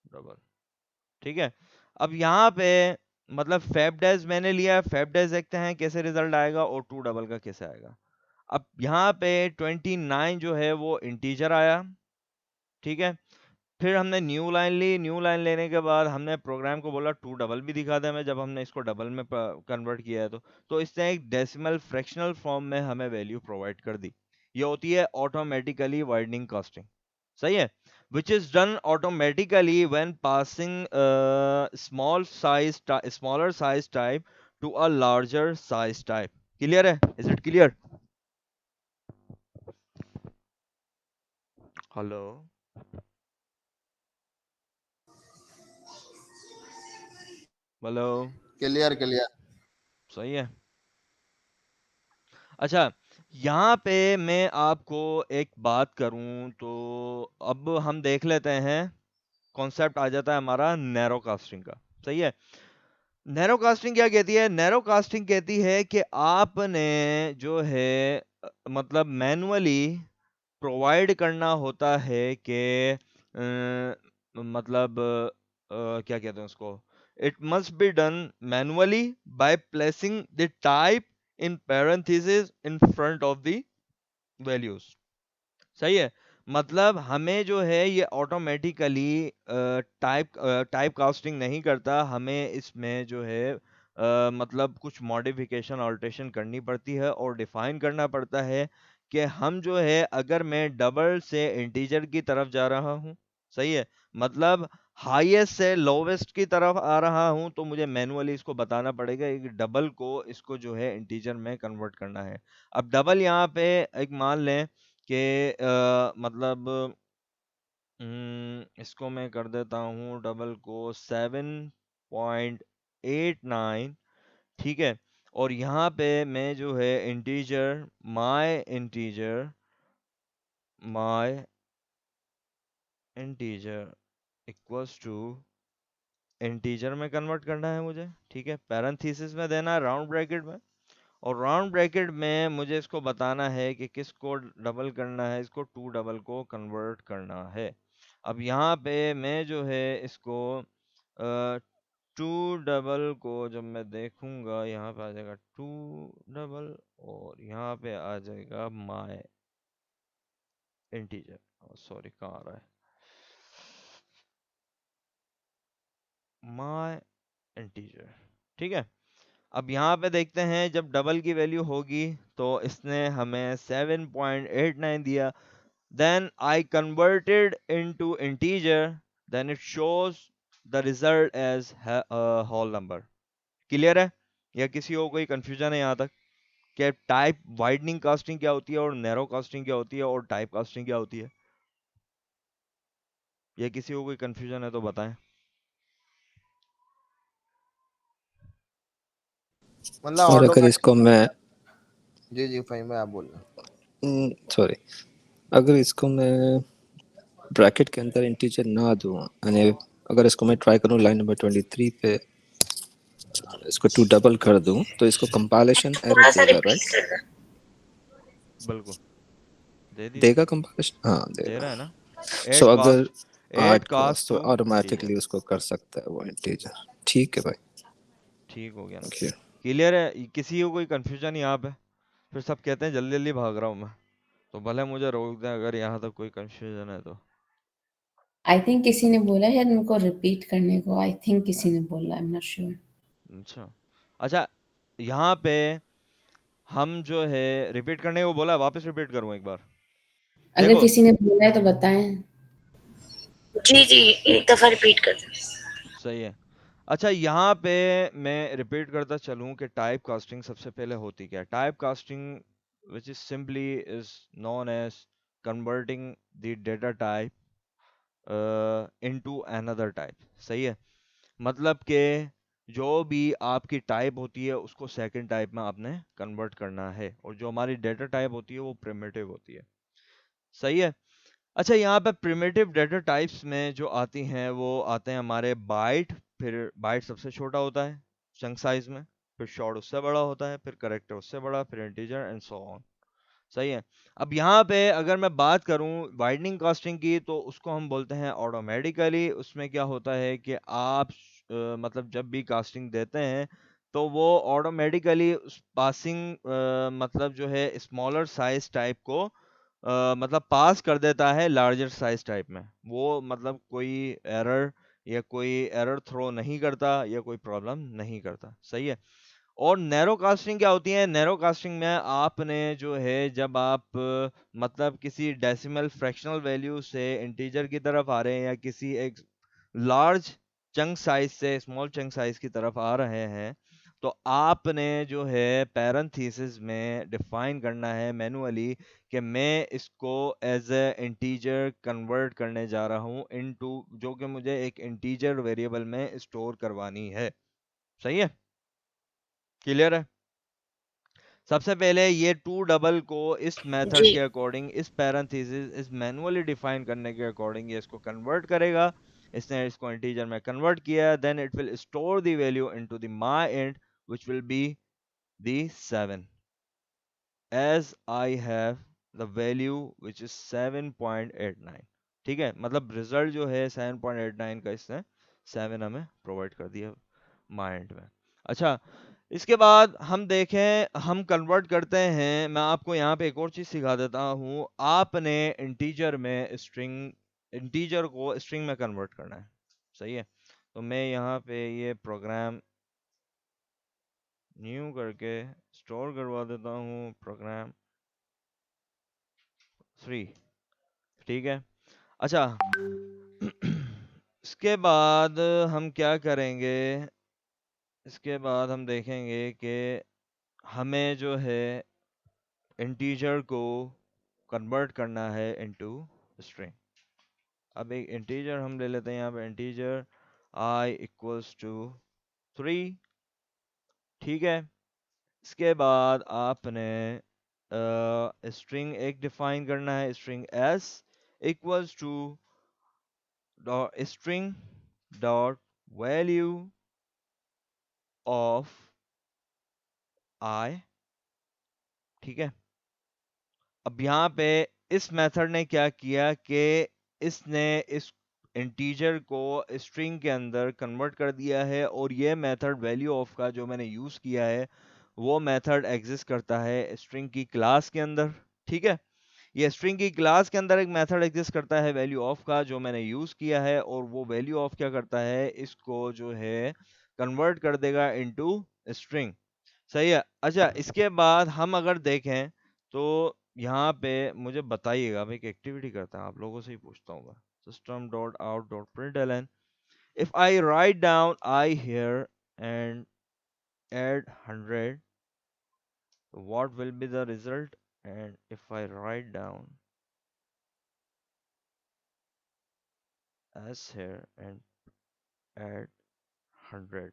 डबल, ठीक है। अब यहाँ पे मतलब फैब डैश मैंने लिया, फैब डैश देखते हैं कैसे रिजल्ट आएगा और टू डबल का कैसे आएगा। अब यहाँ पे 29 जो है वो इंटीजर आया, ठीक है। फिर हमने न्यू लाइन ली, न्यू लाइन लेने के बाद हमने प्रोग्राम को बोला टू डबल भी दिखा दे हमें, जब हमने इसको डबल में कन्वर्ट किया है तो इसने एक डेसिमल फ्रैक्शनल फॉर्म में हमें वैल्यू प्रोवाइड कर दी। ये होती है ऑटोमेटिकली वाइडनिंग कास्टिंग। सही है? which is done automatically when passing smaller size type to a larger size type. Clear है? Is it clear? Hello hello, clear clear. सही है। अच्छा, यहाँ पे मैं आपको एक बात करूं तो अब हम देख लेते हैं, कॉन्सेप्ट आ जाता है हमारा नैरो कास्टिंग का। सही है? नैरो कास्टिंग क्या कहती है? नैरो कास्टिंग कहती है कि आपने जो है मतलब मैनुअली प्रोवाइड करना होता है कि मतलब क्या कहते हैं उसको, it must be done manually by placing the type in parentheses in front of the values. सही है? मतलब हमें जो है ये ऑटोमेटिकली टाइप कास्टिंग नहीं करता, हमें इसमें जो है मतलब कुछ मॉडिफिकेशन ऑल्ट्रेशन करनी पड़ती है और डिफाइन करना पड़ता है कि हम जो है अगर मैं डबल से इंटीजर की तरफ जा रहा हूँ, सही है, मतलब हाईएस्ट से लोवेस्ट की तरफ आ रहा हूँ, तो मुझे मैनुअली इसको बताना पड़ेगा कि डबल को इसको जो है इंटीजर में कन्वर्ट करना है। अब डबल यहाँ पे एक मान लें कि मतलब इसको मैं कर देता हूँ डबल को 7.89, ठीक है, और यहाँ पे मैं जो है my integer equals to integer में कन्वर्ट करना है मुझे, ठीक है, पैरेंथेसिस में देना है राउंड ब्रैकेट में, और राउंड ब्रैकेट में मुझे इसको बताना है कि किसको डबल करना है, इसको टू डबल को कन्वर्ट करना है। अब यहाँ पे मैं जो है इसको टू डबल को जब मैं देखूंगा, यहाँ पे आ जाएगा टू डबल और यहाँ पे आ जाएगा माय इंटीजर, सॉरी कहाँ आ रहा है, माय इंटीजर, ठीक है। अब यहाँ पे देखते हैं जब डबल की वैल्यू होगी तो इसने हमें 7.89 दिया, then I converted into integer, then it shows the result as a whole number। Clear है या किसी को कोई कंफ्यूजन है यहाँ तक कि टाइप वाइडनिंग कास्टिंग क्या होती है और नैरो कास्टिंग क्या होती है और टाइप कास्टिंग क्या होती है, या किसी को कोई कंफ्यूजन है तो बताएं। मतलब और अगर ऑटोमेटिक। इसको मैं जी फाहिम भाई आप बोल रहे सॉरी, अगर इसको मैं ब्रैकेट के अंदर इंटीजर ना दूं, यानी अगर इसको मैं ट्राई करूं लाइन नंबर 23 पे इसको टू डबल कर दूं, तो इसको कंपाइलेशन एरर थोड़ा सा देगा, रिपीट राइट? करना। बिल्कुल दे दीजिए, देगा कंपाइलेशन, हाँ दे देगा। रहा है ना। सो एड अगर cast, add add cast cost तो टू इंटीजर, ऑटोमेटिकली उसको कर सकता है वो इंटीजर। ठीक है भाई, ठीक हो गया ना। ओके। क्लियर है, किसी को कोई कंफ्यूजन यहाँ पे, फिर सब कहते हैं जल्दी जल्दी भाग रहा हूँ मैं, तो भले मुझे रोक दें अगर यहाँ तक कोई कंफ्यूजन है तो। आई थिंक किसी ने बोला है उनको रिपीट करने को, आई थिंक किसी ने बोला, आई एम नॉट श्योर। अच्छा अच्छा, यहाँ पे हम जो है रिपीट करने को बोला है, वापस रिपीट करूँ एक बार, अगर देखो किसी ने बोला है तो बताएं। जी जी, एक दफा रिपीट कर दो। सही है। अच्छा यहाँ पे मैं रिपीट करता चलूँ कि टाइप कास्टिंग सबसे पहले होती क्या है। Type casting which is simply is known as converting the data type into another type, सही है, मतलब कि जो भी आपकी टाइप होती है उसको सेकंड टाइप में आपने कन्वर्ट करना है, और जो हमारी डेटा टाइप होती है वो प्रिमिटिव होती है, सही है। अच्छा यहाँ पे प्रिमिटिव डेटा टाइप्स में जो आती हैं वो आते हैं हमारे बाइट, फिर बाइट सबसे छोटा होता है चंक साइज में, फिर शॉर्ट उससे बड़ा होता है, फिर करेक्टर उससे बड़ा, फिर इंटीजर एंड सो ऑन, सही है। अब यहाँ पे अगर मैं बात करूँ वाइडनिंग कास्टिंग की, तो उसको हम बोलते हैं ऑटोमेटिकली। उसमें क्या होता है कि आप मतलब जब भी कास्टिंग देते हैं तो वो ऑटोमेटिकली उस पासिंग मतलब जो है स्मॉलर साइज टाइप को मतलब पास कर देता है लार्जर साइज टाइप में। वो मतलब कोई एरर या कोई एरर थ्रो नहीं करता या कोई प्रॉब्लम नहीं करता, सही है। और नैरो कास्टिंग क्या होती है, नैरो कास्टिंग में आपने जो है जब आप मतलब किसी डेसिमल फ्रैक्शनल वैल्यू से इंटीजर की तरफ आ रहे हैं या किसी एक लार्ज चंक साइज से स्मॉल चंक साइज की तरफ आ रहे हैं, तो आपने जो है पैरेंथेसिस में डिफाइन करना है मैनुअली कि मैं इसको एज ए इंटीजर कन्वर्ट करने जा रहा हूँ इनटू, जो कि मुझे एक इंटीजर वेरिएबल में स्टोर करवानी है, सही है, क्लियर है। सबसे पहले ये टू डबल को इस मेथड जी के अकॉर्डिंग, इस पैरेंथेसिस, इस मैनुअली डिफाइन करने के अकॉर्डिंग ये इसको कन्वर्ट करेगा। इसने इसको इंटीजर में कन्वर्ट किया, then it will store the value into the my int which will be the 7 as I have the value which is 7.89, ठीक है, मतलब रिजल्ट जो है 7.89 का इसने 7 हमें प्रोवाइड कर दिया माइंड में। अच्छा इसके बाद हम देखें, हम कन्वर्ट करते हैं। मैं आपको यहाँ पे एक और चीज़ सिखा देता हूँ। आपने इंटीजर को स्ट्रिंग में कन्वर्ट करना है, सही है। तो मैं यहाँ पे ये प्रोग्राम न्यू करके स्टोर करवा देता हूँ, प्रोग्राम 3, ठीक है। अच्छा इसके बाद हम क्या करेंगे, इसके बाद हम देखेंगे कि हमें जो है इंटीजर को कन्वर्ट करना है इनटू स्ट्रिंग। अब एक इंटीजर हम ले लेते हैं यहाँ पे, इंटीजर I इक्वल्स टू 3, ठीक है। इसके बाद आपने स्ट्रिंग एक डिफाइन करना है, string s equals to string dot value of I, ठीक है। अब यहाँ पे इस मेथड ने क्या किया कि इसने इस इंटीजर को स्ट्रिंग के अंदर कन्वर्ट कर दिया है, और ये मेथड वैल्यू ऑफ का जो मैंने यूज़ किया है वो मेथड एग्जिस्ट करता है स्ट्रिंग की क्लास के अंदर, ठीक है। ये स्ट्रिंग की क्लास के अंदर एक मेथड एग्जिस्ट करता है वैल्यू ऑफ का, जो मैंने यूज़ किया है, और वो वैल्यू ऑफ क्या करता है, इसको जो है कन्वर्ट कर देगा इनटू स्ट्रिंग, सही है। अच्छा इसके बाद हम अगर देखें तो यहाँ पे मुझे बताइएगा, मैं एक एक्टिविटी करता हूँ, आप लोगों से ही पूछता हूँ। System dot out dot println, if I write down I hear and add 100, what will be the result? And if I write down as here and add 100,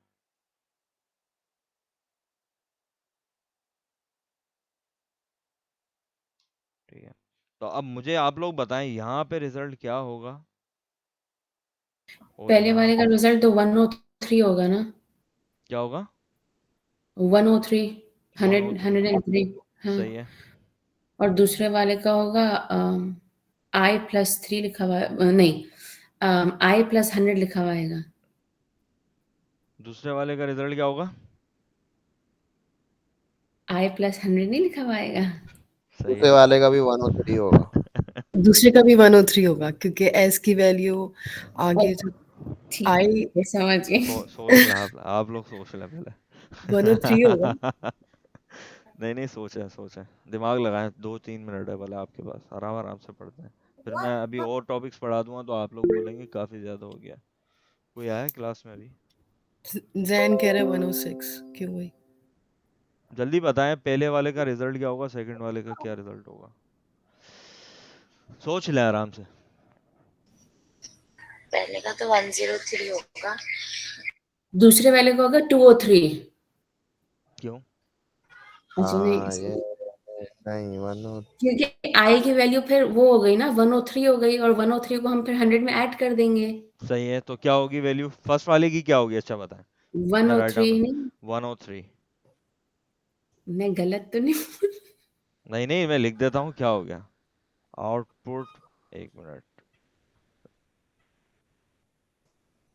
ठीक है। तो अब मुझे आप लोग बताएं यहाँ पे रिजल्ट क्या होगा, और पहले यहाँ वाले का रिजल्ट तो 103 होगा ना, क्या होगा, 103, 100, 103, 103, हाँ। सही है। और दूसरे वाले का होगा I+3 लिखा हुआ नहीं, I+100 लिखा हुआ आएगा। दूसरे वाले का रिजल्ट क्या होगा, I+100 नहीं लिखा हुआ आएगा। सही दूसरे है। वाले का भी 103 होगा। दूसरे का भी 103 होगा क्योंकि एस की वैल्यू आगे जो ठीक आई है, समझ गए। सोच लें आप लोग सोच लें पहले। 103 होगा। नहीं सोचें, दिमाग लगाएं, 2-3 मिनट है भले आपके पास, आराम आराम से पढ़ते हैं। फिर मैं अभी और टॉपिक्स पढ़ा दूंगा तो आप लोग बोलेंगे काफी ज्यादा हो गया। कोई आया क्लास में अभी, जैन कह रहे 106 क्यों हुई? जल्दी बताएं, पहले वाले का रिजल्ट क्या होगा, सेकंड वाले का क्या रिजल्ट होगा, सोच लें आराम से। पहले का तो 103 होगा। दूसरे वाले का होगा 203। क्यों, अच्छा नहीं, हाँ ये नहीं 103 क्योंकि आई की वैल्यू फिर वो हो गई ना, 103 हो गई, और 103 को हम फिर 100 में ऐड कर देंगे। सही है। तो क्या होगी वैल्यू, फर्स्ट वाले की क्या होगी, अच्छा बताएं। मैं राइट 103 डाउन नहीं, 103, मैं गलत तो नहीं। नहीं मैं लिख देता हूँ क्या हो गया आउटपुट, 1 मिनट,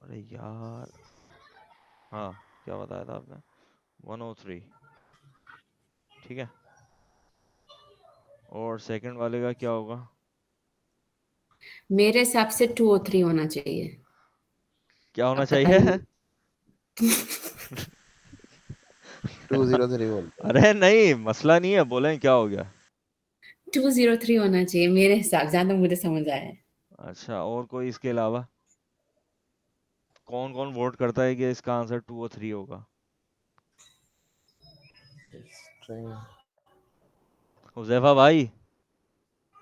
अरे यार, हाँ क्या बताया था आपने, 103, ठीक है। और सेकंड वाले का क्या होगा, मेरे हिसाब से 203 होना चाहिए। क्या होना अब पता चाहिए। नहीं। 203 बोलते हैं। अरे नहीं मसला नहीं है, बोलें क्या हो गया। 203 होना चाहिए मेरे हिसाब से, जहाँ तक मुझे समझ आया है। अच्छा और कोई इसके अलावा, कौन कौन वोट करता है कि इसका आंसर 2 और 3 होगा, String हुजैफा भाई।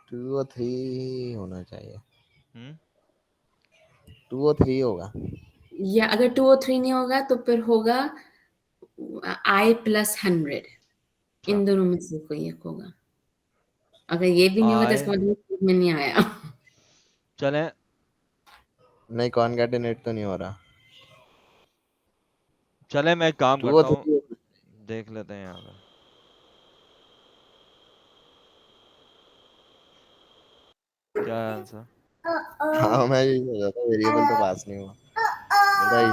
203 होना चाहिए। हम्म 203 होगा। या अगर 203 नहीं होगा तो फिर होगा I+100। अच्छा इन दोनों में से कोई एक होगा। अगर ये भी नहीं होगा तो आए, इसका मतलब समझ में नहीं आया। चलें नहीं कॉन्कैटिनेट तो नहीं हो रहा। चलें मैं एक काम करता हूँ, 203 देख लेते हैं यहाँ पे, क्या है आंसर। हाँ मैं यही सोच रहा था वेरिएबल तो पास नहीं हुआ। राइट सही है।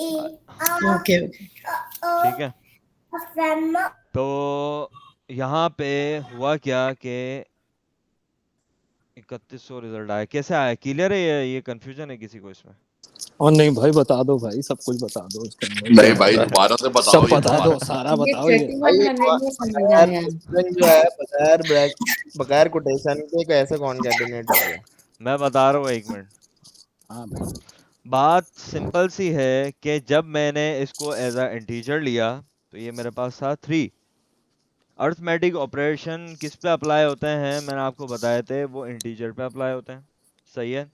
ओके ओके ठीक है। तो यहाँ पे हुआ क्या कि 3100 रिजल्ट आया। कैसे आया? क्लियर है? ये कंफ्यूजन है किसी को इसमें? और नहीं भाई, बता दो भाई, सब कुछ बता दो इसके अंदर नहीं क्या भाई, हो रहा दोबारा से है, बताओ, सब ये बता दोबारा दो, सारा मुझे बताओ ये। भाई 3100 में समझ बगैर आया। स्ट्रिंग जो है बगैर ब्रैक बगैर कोटेशन के कैसे कॉन्कैटिनेट हो गया? मैं बता रहा हूँ, एक मिनट। हाँ भाई। बात सिंपल सी है कि जब मैंने इसको एज अ इंटीजर लिया तो ये मेरे पास था 3। अर्थमेटिक ऑपरेशन किस पे अप्लाई होते हैं मैंने आपको बताए थे, वो इंटीजर पे अप्लाई होते हैं। सही है।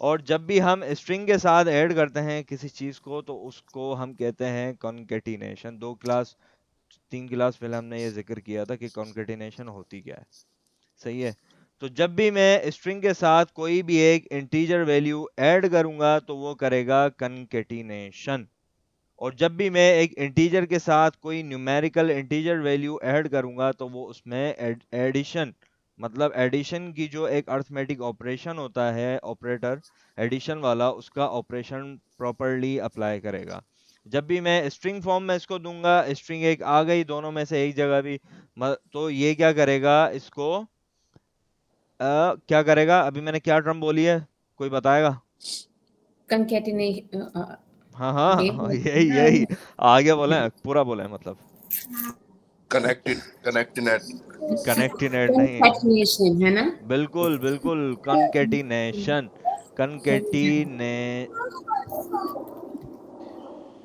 और जब भी हम स्ट्रिंग के साथ ऐड करते हैं किसी चीज़ को तो उसको हम कहते हैं कॉन्केटिनेशन। 3 क्लास पहले हमने ये जिक्र किया था कि कॉन्केटिनेशन होती क्या है। सही है। तो जब भी मैं स्ट्रिंग के साथ कोई भी एक इंटीजर वैल्यू ऐड करूंगा तो वो करेगा कॉन्केटिनेशन। और जब भी मैं एक इंटीजर के साथ कोई न्यूमेरिकल इंटीजर वैल्यू ऐड करूंगा तो वो उसमें एडिशन, मतलब एडिशन की जो एक अर्थमेटिक ऑपरेशन होता है, ऑपरेटर एडिशन वाला, उसका ऑपरेशन प्रॉपरली अप्लाई करेगा। जब भी मैं स्ट्रिंग फॉर्म में इसको दूंगा, स्ट्रिंग एक आ गई दोनों में से एक जगह भी, तो ये क्या करेगा, इसको क्या करेगा? अभी मैंने क्या टर्म बोली है, कोई बताएगा? कंकेटिनेशन। हाँ ये हाँ, यही आगे बोले, पूरा बोले मतलब। कनेक्टिनेट। कनेक्टिनेट नहीं, कंकेटिनेशन है ना? बिल्कुल बिल्कुल, कॉन्केटिनेशन। कॉन्केटिने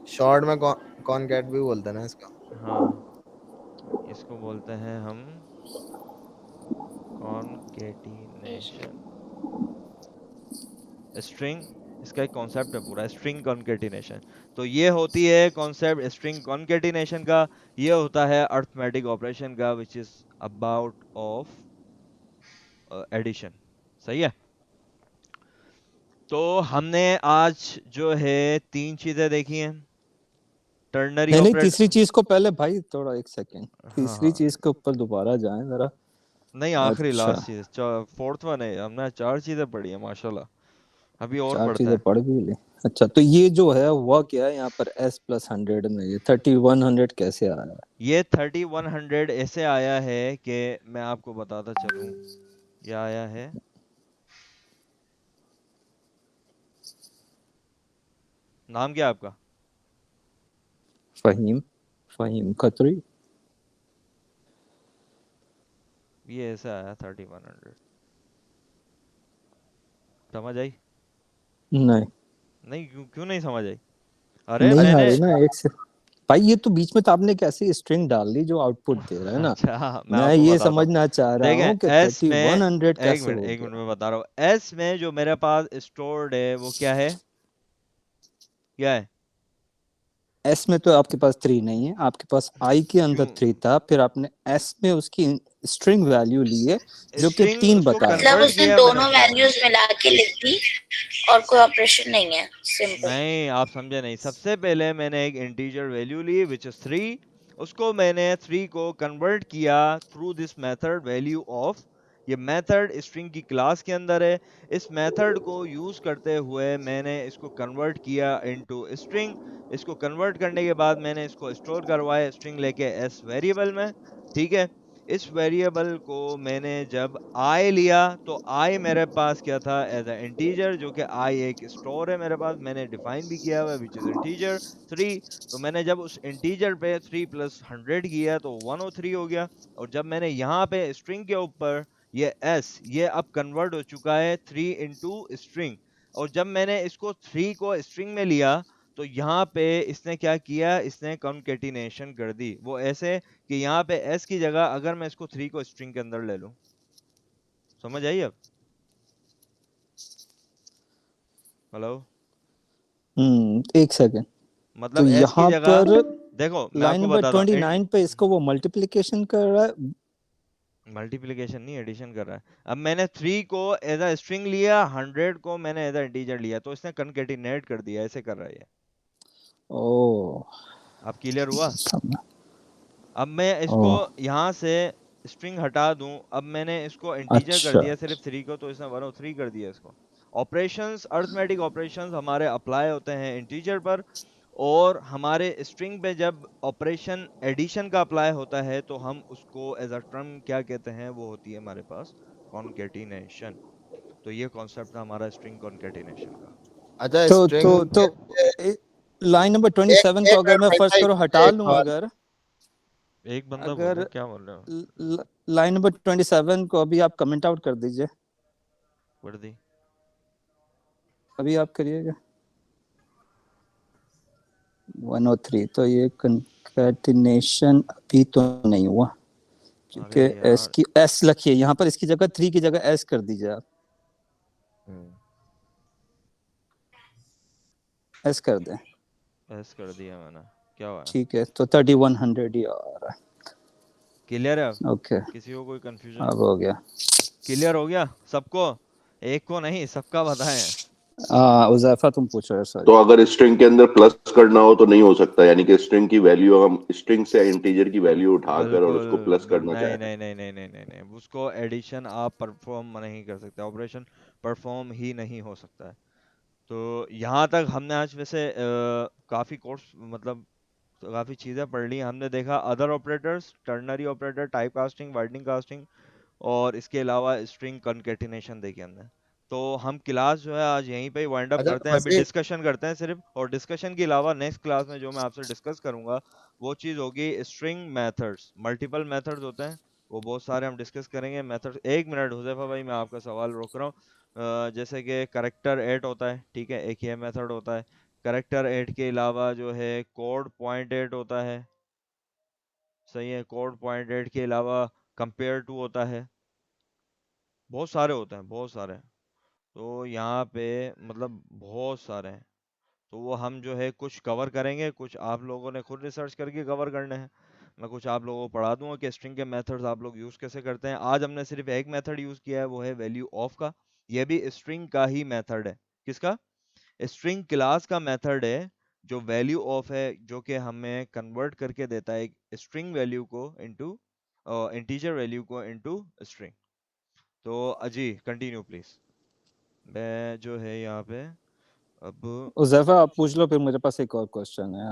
शॉर्ट में कॉनकैट भी बोलते हैं ना इसका। हाँ, इसको बोलते हैं हम कॉन्केटिनेशन। स्ट्रिंग, इसका एक कॉन्सेप्ट है पूरा, स्ट्रिंग कॉन्केटिनेशन। तो ये होती है कॉन्सेप्ट स्ट्रिंग कॉन्केटिनेशन का, ये होता है अर्थमेटिक ऑपरेशन का, which is about of addition. सही है। तो हमने आज जो है 3 चीजें देखी हैं। टर्नरी नहीं नहीं, ऑपरेट, तीसरी चीज को पहले भाई थोड़ा एक सेकंड, हाँ तीसरी हाँ, चीज के ऊपर दोबारा जाएं जरा। नहीं आखिरी अच्छा, लास्ट चीज, फोर्थ वन है। हमने 4 चीजें पढ़ी है माशाल्लाह, अभी और 4 पढ़ते चीजें हैं। पढ़ भी ली। अच्छा, तो ये जो है हुआ क्या है यहाँ पर, S+100 में ये 3100 कैसे आया है? ये 3100 ऐसे आया है कि मैं आपको बताता चलूं। ये आया है, नाम क्या है आपका? फहीम, फहीम खत्री। ये ऐसे आया 3100। समझ आई? नहीं, नहीं, क्यों क्यों नहीं समझ आई? अरे नहीं आ मैंने रही ना एक से। भाई ये तो बीच में तो आपने कैसे स्ट्रिंग डाल दी जो आउटपुट दे रहा है ना। अच्छा, मैं मैं आपको ये बताता हूँ। समझना चाह रहा हूँ कि देखें, एस में, 3100 कैसे हो एक मिनट गया। में बता रहा हूँ। एस में जो मेरे पास स्टोर्ड है वो क्या है? क्या है? एस में तो आपके पास 3 नहीं है, आपके पास आई के अंदर क्यों? 3 था, फिर आपने एस में उसकी स्ट्रिंग वैल्यू ली है जो कि स्ट्रिंग 3 उसको बता रहा मतलब है। कन्वर्ट उसने किया मैंने दोनों उसको। वैल्यूज मिला के लिख दी और कोई ऑपरेशन नहीं है, सिंपल। नहीं, आप समझे नहीं। सबसे पहले मैंने एक इंटीजर वैल्यू ली विच इज 3, उसको मैंने 3 को कन्वर्ट किया through this method value of. ये मेथड स्ट्रिंग की क्लास के अंदर है। इस मेथड को यूज करते हुए मैंने इसको कन्वर्ट किया इनटू स्ट्रिंग। इसको कन्वर्ट करने के बाद मैंने इसको स्टोर करवाया स्ट्रिंग लेके एस वेरिएबल में। ठीक है। इस वेरिएबल को मैंने जब आई लिया तो आई मेरे पास क्या था, एज अ इंटीजर, जो कि आई एक स्टोर है मेरे पास, मैंने डिफाइन भी किया हुआ है विच इज इंटीजर 3। तो मैंने जब उस इंटीजर पे 3 + 100 किया तो 103 हो गया। और जब मैंने यहाँ पे स्ट्रिंग के ऊपर ये एस, ये अब कन्वर्ट हो चुका है 3 इंटू स्ट्रिंग। और जब मैंने इसको 3 को स्ट्रिंग में लिया तो यहाँ पे इसने क्या किया, इसने कॉन्केटिनेशन कर दी। वो ऐसे कि यहाँ पे s की जगह अगर मैं इसको 3 को स्ट्रिंग के अंदर ले लूं, समझ आई अब? हेलो? एक सेकंड। तो मतलब s की यहाँ जगह, पर देखो मैं लाइन आपको नंबर बताता हूँ, 29 पे इसको वो मल्टीप्लिकेशन कर रहा है। मल्टीप्लिकेशन नहीं, एडिशन कर रहा है। अब मैंने 3 को एज अ स्ट्रिंग लिया, 100 को मैंने एज अ इंटीजर लिया, तो इसने कॉन्केटिनेट कर दिया, ऐसे कर रहा है ये। ओ, अब क्लियर हुआ? समझा। अब मैं ओ, इसको यहाँ से स्ट्रिंग हटा दूं, अब मैंने इसको इंटीजर कर अच्छा। दिया सिर्फ 3 को, तो इसने 103 कर दिया इसको। ऑपरेशंस, अर्थमेटिक ऑपरेशंस हमारे अप्लाई होते हैं इंटीजर पर। और हमारे स्ट्रिंग पे जब ऑपरेशन एडिशन का अप्लाई होता है तो हम उसको एज अ टर्म क्या कहते हैं, वो होती है हमारे पास कॉन्केटिनेशन। तो ये कॉन्सेप्ट था हमारा स्ट्रिंग कॉन्केटिनेशन का। अच्छा तो स्ट्रिंग लाइन नंबर 27 को अगर मैं फर्स्ट करो हटा लूं, अगर एक बंदा बोल रहा अगर है, क्या बोल रहे हो? लाइन नंबर 27 को अभी आप कमेंट आउट कर दीजिए, पढ़ दी। अभी आप करिएगा 103। तो ये कंकैटिनेशन अभी तो नहीं हुआ, क्योंकि अरे एस यार। की एस लिखिए यहाँ पर, इसकी जगह 3 की जगह एस कर दीजिए आप, एस कर दें। एस कर दिया मैंने, क्या हुआ? ठीक है, तो 3100 ही आ रहा क्लियर है अब? है। ओके, किसी को कोई कंफ्यूजन? अब हो गया। क्लियर हो गया सबको? एक को नहीं, सबका बताएं। उज़ैफा तुम पूछो यार, सॉरी। तो अगर स्ट्रिंग के अंदर प्लस करना हो तो नहीं हो सकता, यानी कि स्ट्रिंग की वैल्यू, हम स्ट्रिंग से इंटीजर की वैल्यू उठाकर और उसको प्लस करना नहीं चाहें। नहीं नहीं नहीं नहीं नहीं नहीं, उसको एडिशन आप परफॉर्म नहीं कर सकते, ऑपरेशन परफॉर्म ही नहीं हो सकता है। तो यहाँ तक हमने आज वैसे काफ़ी कोर्स मतलब तो काफ़ी चीज़ें पढ़ ली। हमने देखा other operators, ternary operator, type casting, widening casting, और इसके अलावा स्ट्रिंग कॉन्केटिनेशन देखी हमने। तो हम क्लास जो है आज यहीं पे ही वाइंड अप अच्छा करते हैं, अभी फंसी डिस्कशन करते हैं सिर्फ। और डिस्कशन के अलावा नेक्स्ट क्लास में जो मैं आपसे डिस्कस करूंगा वो चीज़ होगी स्ट्रिंग मेथड्स। मल्टीपल मेथड्स होते हैं, वो बहुत सारे हम डिस्कस करेंगे मेथड्स। एक मिनट हुज़ैफा भाई, मैं आपका सवाल रोक रहा हूँ। जैसे कि करेक्टर एट होता है, ठीक है, एक ये मेथड होता है। करेक्टर एट के अलावा जो है कोड पॉइंट एट होता है, सही है। कोड पॉइंट एट के अलावा कंपेयर टू होता है, बहुत सारे होते हैं, बहुत सारे। तो यहाँ पे मतलब बहुत सारे हैं। तो वो हम जो है कुछ कवर करेंगे, कुछ आप लोगों ने खुद रिसर्च करके कवर करने हैं। मैं कुछ आप लोगों को पढ़ा दूंगा कि स्ट्रिंग के मेथड्स आप लोग यूज़ कैसे करते हैं। आज हमने सिर्फ एक मेथड यूज़ किया है, वो है वैल्यू ऑफ का। ये भी स्ट्रिंग का ही मेथड है। किसका? स्ट्रिंग क्लास का मेथड है, जो वैल्यू ऑफ है, जो कि हमें कन्वर्ट करके देता है स्ट्रिंग वैल्यू को इनटू इंटीजर वैल्यू को इनटू स्ट्रिंग। तो अजी कंटिन्यू प्लीज। मैं जो है यहाँ पे अब उज़ैफा आप पूछ लो, फिर मेरे पास एक और क्वेश्चन है।